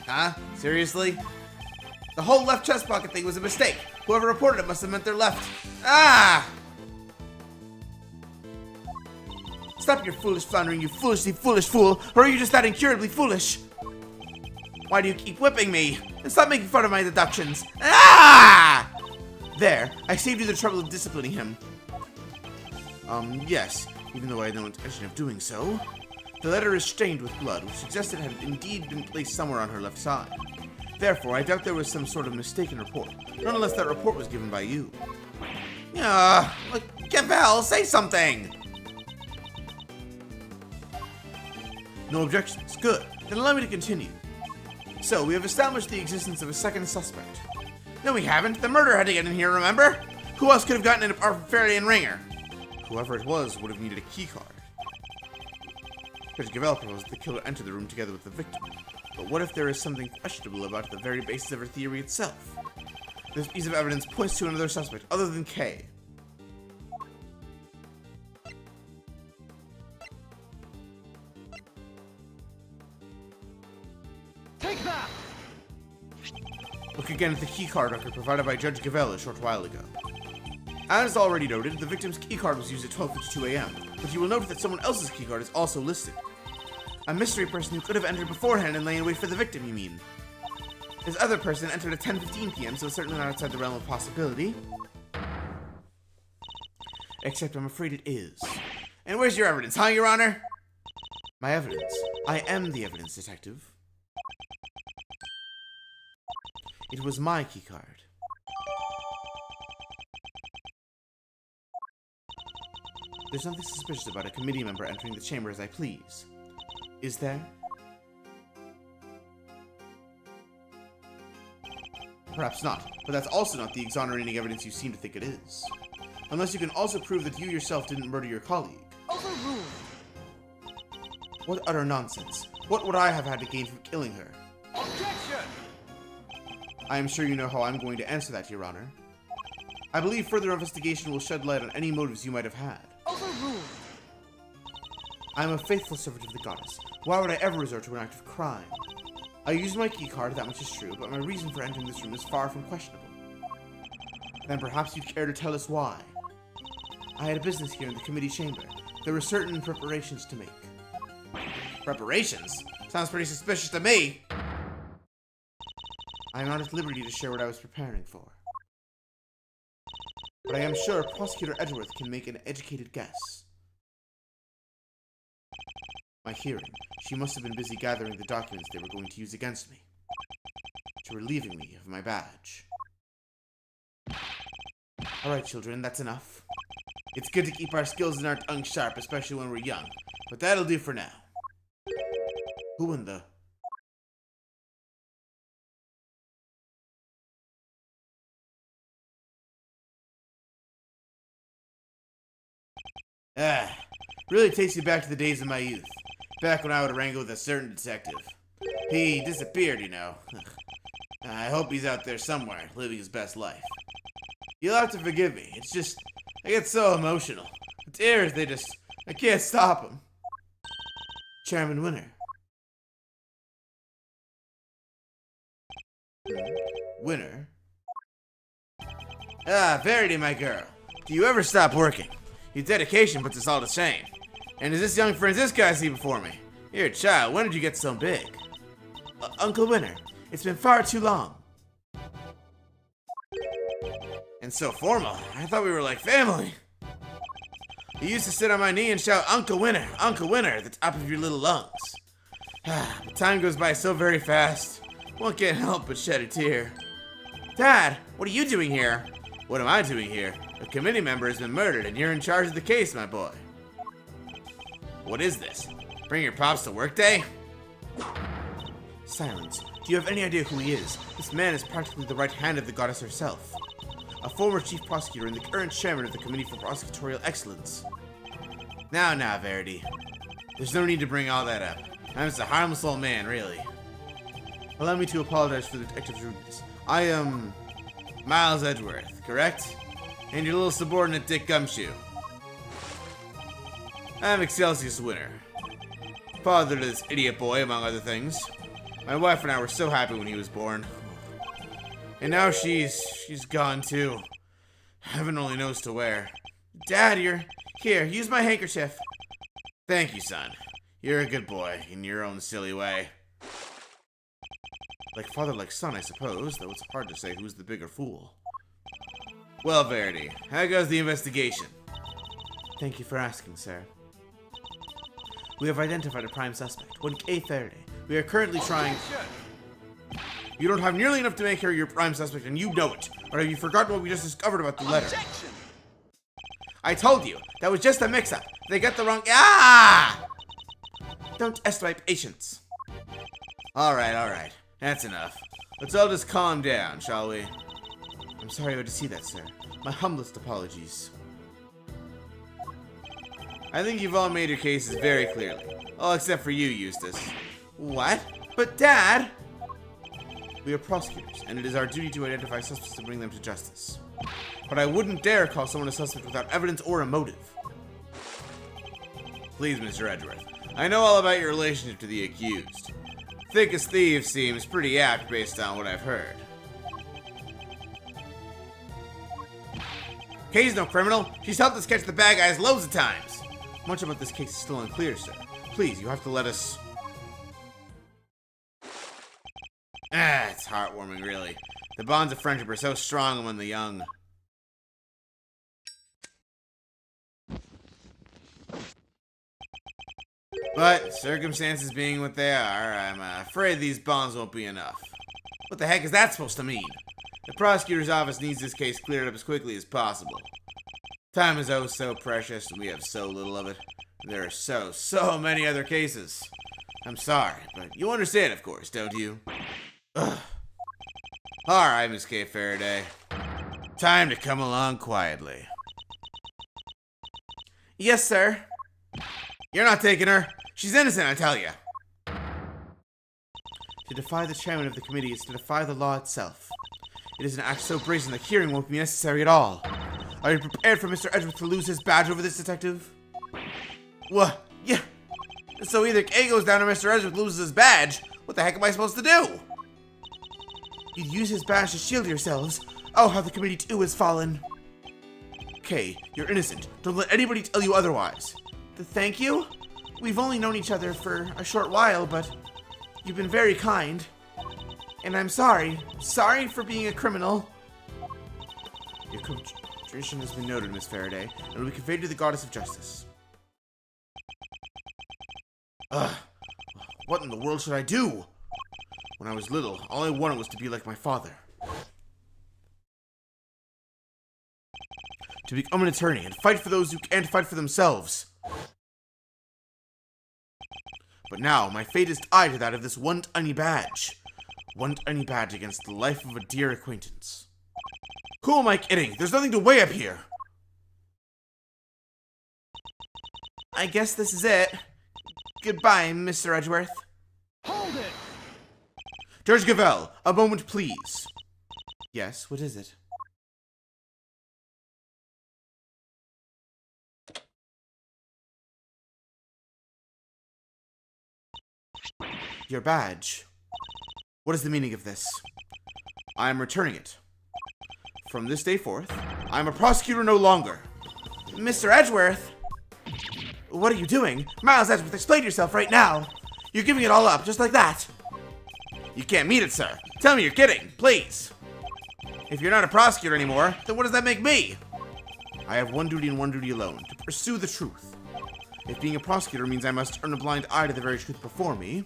Huh? Seriously? The whole left chest pocket thing was a mistake. Whoever reported it must have meant their left. Ah! Stop your foolish floundering, you foolishly foolish fool, or are you just that incurably foolish? Why do you keep whipping me? And stop making fun of my deductions. Ah! There, I saved you the trouble of disciplining him. Yes, even though I had no intention of doing so. The letter is stained with blood, which suggests it had indeed been placed somewhere on her left side. Therefore, I doubt there was some sort of mistaken report, not unless that report was given by you. Look, Gavelle, say something! No objections. Good. Then allow me to continue. So, we have established the existence of a second suspect. No, we haven't. The murderer had to get in here, remember? Who else could have gotten in apart from Faraday and Ringer? Whoever it was would have needed a keycard. Judge Gavelle proposed that the killer enter the room together with the victim. But what if there is something questionable about the very basis of her theory itself? This piece of evidence points to another suspect other than Kay. Take that! Look again at the keycard record provided by Judge Gavelle a short while ago. As already noted, the victim's keycard was used at 12:52 a.m., but you will note that someone else's keycard is also listed. A mystery person who could have entered beforehand and lay in wait for the victim, you mean? This other person entered at 10:15 p.m., so certainly not outside the realm of possibility. Except I'm afraid it is. And where's your evidence, huh, Your Honor? My evidence? I am the evidence, detective. It was my keycard. There's nothing suspicious about a committee member entering the chamber as I please. Is there? Perhaps not, but that's also not the exonerating evidence you seem to think it is. Unless you can also prove that you yourself didn't murder your colleague. Overruled. What utter nonsense. What would I have had to gain from killing her? Objection! I am sure you know how I'm going to answer that, Your Honor. I believe further investigation will shed light on any motives you might have had. Overruled. I am a faithful servant of the goddess. Why would I ever resort to an act of crime? I used my keycard, that much is true, but my reason for entering this room is far from questionable. Then perhaps you'd care to tell us why. I had a business here in the committee chamber. There were certain preparations to make. Preparations? Sounds pretty suspicious to me. I am not at liberty to share what I was preparing for. But I am sure Prosecutor Edgeworth can make an educated guess. My hearing. She must have been busy gathering the documents they were going to use against me. To relieving me of my badge. Alright, children, that's enough. It's good to keep our skills and our tongues sharp, especially when we're young. But that'll do for now. Who in the... Really takes you back to the days of my youth. Back when I would wrangle with a certain detective. He disappeared, you know. I hope he's out there somewhere, living his best life. You'll have to forgive me. It's just, I get so emotional. The tears, I can't stop them. Chairman Winner. Winner? Verity, my girl. Do you ever stop working? Your dedication puts us all to shame. And is this young Francisca I see before me? You're a child. When did you get so big? Uncle Winner, it's been far too long. And so formal. I thought we were like family. You used to sit on my knee and shout, Uncle Winner, at the top of your little lungs. But time goes by so very fast. One can't help but shed a tear. Dad, what are you doing here? What am I doing here? A committee member has been murdered and you're in charge of the case, my boy. What is this? Bring your pops to work day? Silence. Do you have any idea who he is? This man is practically the right hand of the goddess herself. A former chief prosecutor and the current chairman of the Committee for Prosecutorial Excellence. Now, Verity. There's no need to bring all that up. I'm just a harmless old man, really. Allow me to apologize for the detective's rudeness. I am Miles Edgeworth, correct? And your little subordinate Dick Gumshoe. I'm Excelsius Winner. Father to this idiot boy, among other things. My wife and I were so happy when he was born. And now she's gone too. Heaven only knows to where. Dad, here, use my handkerchief. Thank you, son. You're a good boy, in your own silly way. Like father, like son, I suppose, though it's hard to say who's the bigger fool. Well, Verity, how goes the investigation? Thank you for asking, sir. We have identified a prime suspect, one K. Faraday. We are currently trying... You don't have nearly enough to make her your prime suspect, and you know it. Or have you forgotten what we just discovered about the letter? Objection! I told you, that was just a mix-up. They got the wrong... Ah! Don't test my patience. Alright. That's enough. Let's all just calm down, shall we? I'm sorry I had to see that, sir. My humblest apologies. I think you've all made your cases very clearly. All except for you, Eustace. What? But Dad! We are prosecutors, and it is our duty to identify suspects to bring them to justice. But I wouldn't dare call someone a suspect without evidence or a motive. Please, Mr. Edgeworth. I know all about your relationship to the accused. Thick as thieves seems pretty apt based on what I've heard. Kay's no criminal. She's helped us catch the bad guys loads of times. Much about this case is still unclear, sir. Please, you have to let us... It's heartwarming, really. The bonds of friendship are so strong among the young. But, circumstances being what they are, I'm afraid these bonds won't be enough. What the heck is that supposed to mean? The prosecutor's office needs this case cleared up as quickly as possible. Time is oh so precious, and we have so little of it. There are so many other cases. I'm sorry, but you understand, of course, don't you? Ugh. Alright, Miss K. Faraday. Time to come along quietly. Yes, sir. You're not taking her. She's innocent, I tell you. To defy the chairman of the committee is to defy the law itself. It is an act so brazen that hearing won't be necessary at all. Are you prepared for Mr. Edgeworth to lose his badge over this, detective? What? Yeah. So either A goes down or Mr. Edgeworth loses his badge. What the heck am I supposed to do? You'd use his badge to shield yourselves. Oh, how the committee too has fallen. Kay, you're innocent. Don't let anybody tell you otherwise. Thank you? We've only known each other for a short while, but you've been very kind. And I'm sorry. Sorry for being a criminal. Your contrition has been noted, Miss Faraday, and will be conveyed to the goddess of justice. Ugh. What in the world should I do? When I was little, all I wanted was to be like my father. To become an attorney and fight for those who can't fight for themselves. But now, my fate is tied to that of this one tiny badge. One tiny badge against the life of a dear acquaintance. Who am I kidding? There's nothing to weigh up here. I guess this is it. Goodbye, Mr. Edgeworth. Hold it! Judge Gavel, a moment, please. Yes, what is it? Your badge. What is the meaning of this? I am returning it. From this day forth, I am a prosecutor no longer. Mr. Edgeworth? What are you doing? Miles Edgeworth, explain yourself right now. You're giving it all up, just like that. You can't mean it, sir. Tell me you're kidding, please. If you're not a prosecutor anymore, then what does that make me? I have one duty and one duty alone, to pursue the truth. If being a prosecutor means I must turn a blind eye to the very truth before me,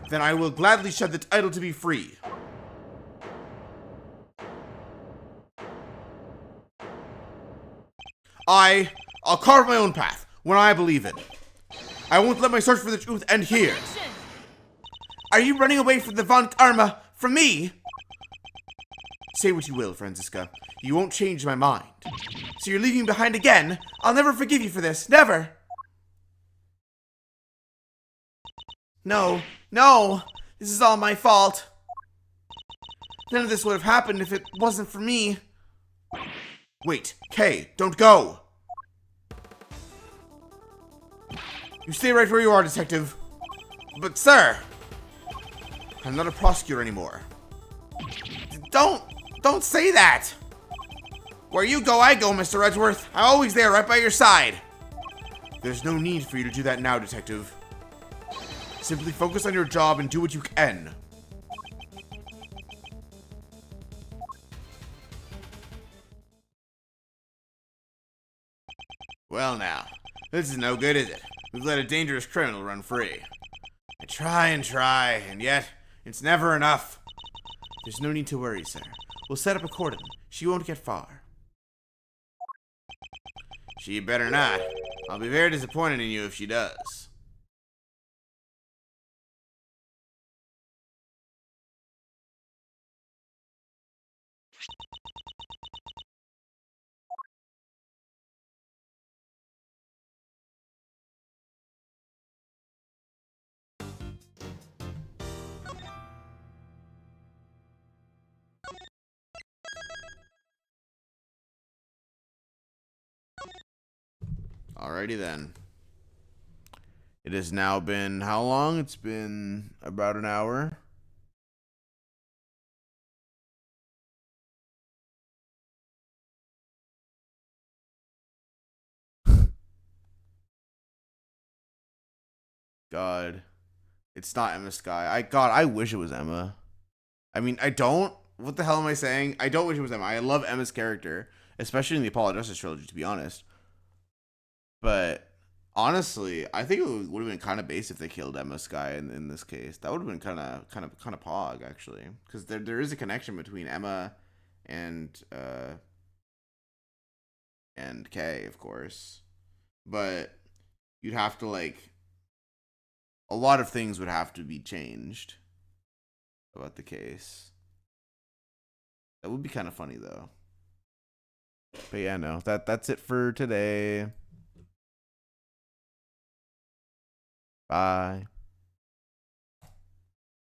then I will gladly shed the title to be free. I'll carve my own path, when I believe in. I won't let my search for the truth end here. Are you running away from the Von Karma from me? Say what you will, Franziska. You won't change my mind. So you're leaving me behind again? I'll never forgive you for this. Never. No. No. This is all my fault. None of this would have happened if it wasn't for me. Wait. Kay, don't go. You stay right where you are, detective. But, sir, I'm not a prosecutor anymore. Don't say that. Where you go, I go, Mr. Edgeworth. I'm always there, right by your side. There's no need for you to do that now, detective. Simply focus on your job and do what you can. Well now, this is no good, is it? We've let a dangerous criminal run free. I try, and yet, it's never enough. There's no need to worry, sir. We'll set up a cordon. She won't get far. She better not. I'll be very disappointed in you if she does. Alrighty then. It has now been how long? It's been about an hour. God. It's not Emma Sky. I wish it was Emma. I mean, I don't. What the hell am I saying? I don't wish it was Emma. I love Emma's character, especially in the Apollo Justice trilogy, to be honest. But honestly, I think it would have been kind of base if they killed Emma Sky in this case. That would have been kind of pog, actually, because there is a connection between Emma and Kay, of course. But you'd have to, like, a lot of things would have to be changed about the case. That would be kind of funny, though. But yeah, no, that's it for today. Bye.